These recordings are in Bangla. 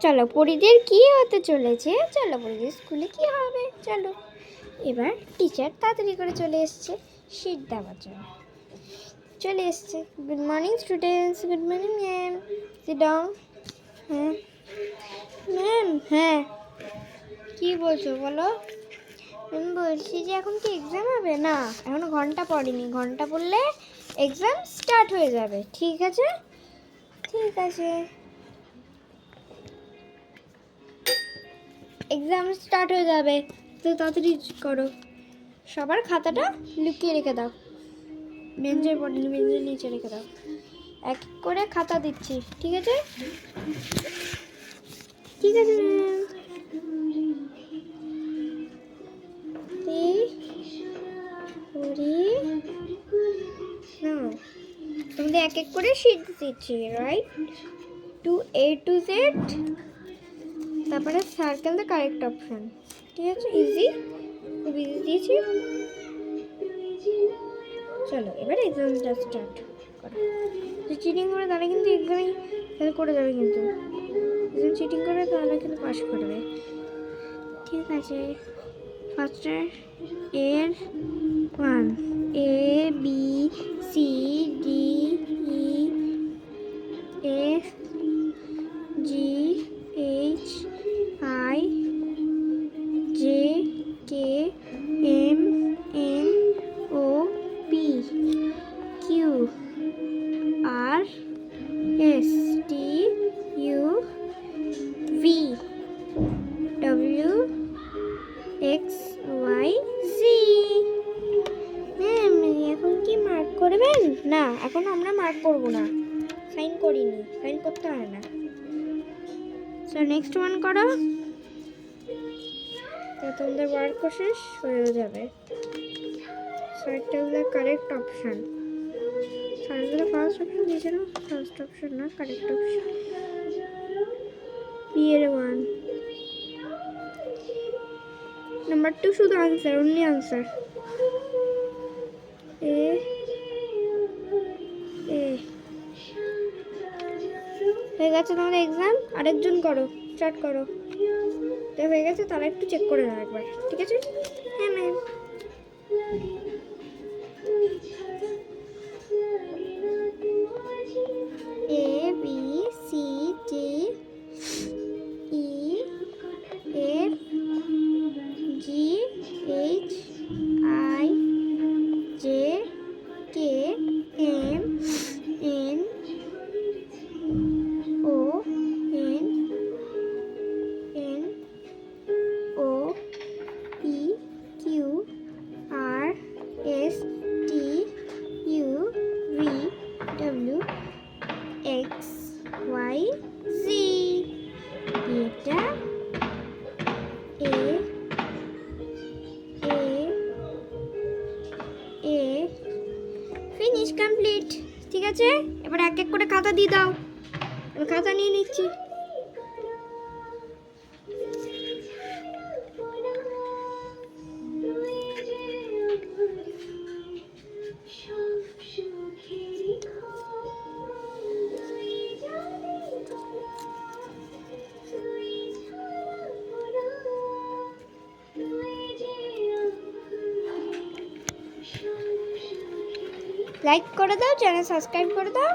চলো পরীদের কি হতে চলেছে, চলো পরীদের স্কুলে কি হবে। চলো এবার টিচার তাড়াতাড়ি করে চলে এসছে শীট দেওয়ার জন্য। চলে এসছে। Good morning students, good morning ma'am, sit down. হ্যাঁ ম্যাম, হ্যাঁ কি বলছো বলো। আমি বলছি যে এখন কি এক্সাম হবে? না, এখনো ঘন্টা পড়েনি, ঘন্টা পড়লে এক্সাম স্টার্ট হয়ে যাবে। ঠিক আছে ঠিক আছে, এক্সাম স্টার্ট হয়ে যাবে তো তাড়াতাড়ি করো। সবার খাতাটা লুকিয়ে রেখে দাও, বেঞ্চের পড়েনি, বেঞ্চের নিচে রেখে দাও। এক করে খাতা দিচ্ছি, ঠিক আছে ঠিক আছে তোমাদের এক এক করে শিট দিচ্ছি, right two A to Z, তারপরে সার্কেল দ্য কারেক্ট অপশন। ঠিক আছে, ইজি, খুব ইজি দিয়েছি। চলো এবার এক্সামটা স্টার্ট করো। যে চিটিং করে তারা কিন্তু এক্সামে ফেল করে যাবে, কিন্তু এক্সাম চিটিং করে তারা কিন্তু পাস করবে। ঠিক আছে, ফার্স্টে এর 1 A B C D E F G H I J K M N O P Q R S T U V W X Y Z। Ma'am এখন কি মার্ক করবেন? না, এখন আমরা মার্ক করব না, সাইন করিনি, সাইন করতে হয় না। সো নেক্সট ওয়ান করো, তো তোমাদের ওয়ার্ক শেষ হয়ে যাবে। Circle the correct option, circle the first option দিয়েছে না, ফার্স্ট অপশন না, কারেক্ট অপশন। বি এর 1, নাম্বার 2 শুধু আনসার, অনলি আনসার। এ এ হয়ে গেছে তোমাদের এক্সাম। আরেকজন করো, স্টার্ট করো। তো হয়ে গেছে, তারা একটু চেক করে নাও একবার, ঠিক আছে? হ্যাঁ ma'am. A B C D E F G H I J K M N O N N O P Q R S T U V W X Y Z। এটা এ ফিনিশ, কমপ্লিট। ঠিক আছে, এবার এক এক করে খাতা দিয়ে দাও। আমি খাতা নিয়ে নিচ্ছি। লাইক করে দাও, চ্যানেল সাবস্ক্রাইব করে দাও।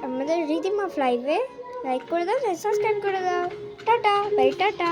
আমাদের রিদিম অফ লাইভে লাইক করে দাও, চ্যানেল সাবস্ক্রাইব করে দাও। Tata bye, tata.